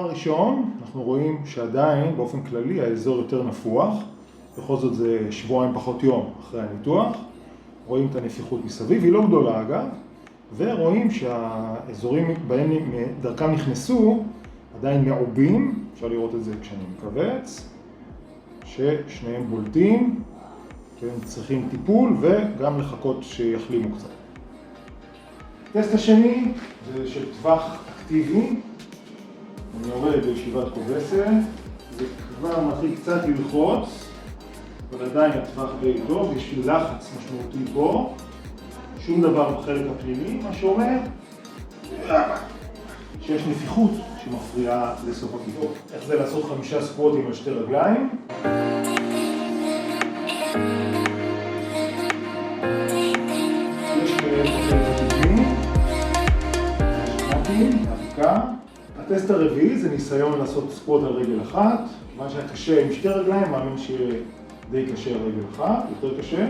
דבר ראשון, אנחנו רואים שעדיין באופן כללי האזור יותר נפוח, בכל זאת זה שבועיים פחות יום אחרי הניתוח, רואים את הנפיחות מסביב, היא לא גדולה אגב, ורואים שהאזורים בהם דרכם נכנסו עדיין מעובים, אפשר לראות את זה כשאני מכווץ, ששניהם בולטים, הם צריכים טיפול וגם לחכות שיחלימו קצת. הטסט השני זה של טווח אקטיבי, אני יורד בישיבת כובסת, זה כבר מתחיל קצת ללחוץ, אבל עדיין הטווח די טוב, יש לחץ משמעותי פה, שום דבר בחלק הפנימי, מה שאומר שיש נפיחות שמפריעה לסוף הכיוון. איך זה לעשות 5 סקווטים על 2 רגליים? יש בחלק הקדמי, הטסט הרביעי זה ניסיון לעשות סקווט על רגל אחת, מה שהיה קשה עם 2 רגליים, מאמין שיהיה די קשה על רגל אחת, יותר קשה.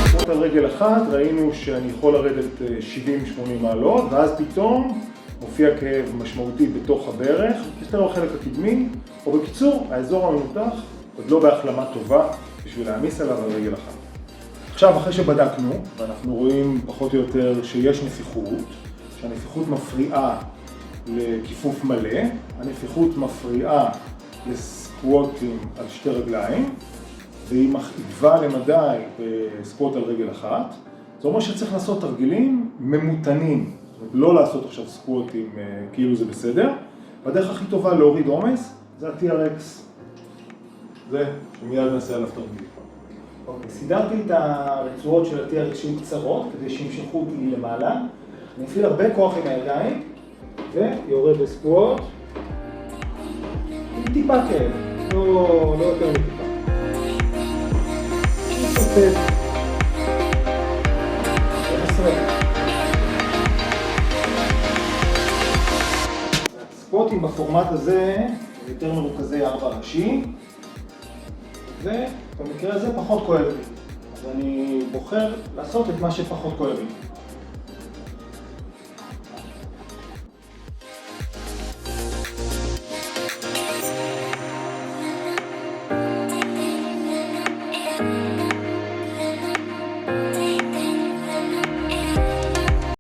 סקווט על רגל אחת, ראינו שאני יכול לרדת 70-80 מעלות, ואז פתאום מופיע כאב משמעותי בתוך הברך, יותר בחלק הקדמי, או בקיצור, האזור המנותח עוד לא בהחלמה טובה בשביל להעמיס עליו על רגל אחת. עכשיו, אחרי שבדקנו, ואנחנו רואים פחות או יותר שיש נפיחות, שהנפיחות מפריעה לכיפוף מלא, הנפיחות מפריעה לסקווטים על 2 רגליים, והיא מכאיבה למדי בסקווט על רגל אחת. זה אומר שצריך לעשות תרגילים ממותנים, לא לעשות עכשיו סקווטים כאילו זה בסדר. והדרך הכי טובה להוריד עומס זה ה-TRX. זה, שמיד נעשה עליו תרגיל. אוקיי, סידרתי את הרצועות של ה-TRX שהן קצרות, כדי שימשכו אותי למעלה. אני אפעיל הרבה כוח עם הידיים, ויורד בסקווט. עם טיפה כאב, לא יותר מטיפה. נצטט. 12. הסקווטים בפורמט הזה יותר מרוכזי 4 ראשי. ובמקרה הזה פחות כואב לי. אז אני בוחר לעשות את מה שפחות כואב לי.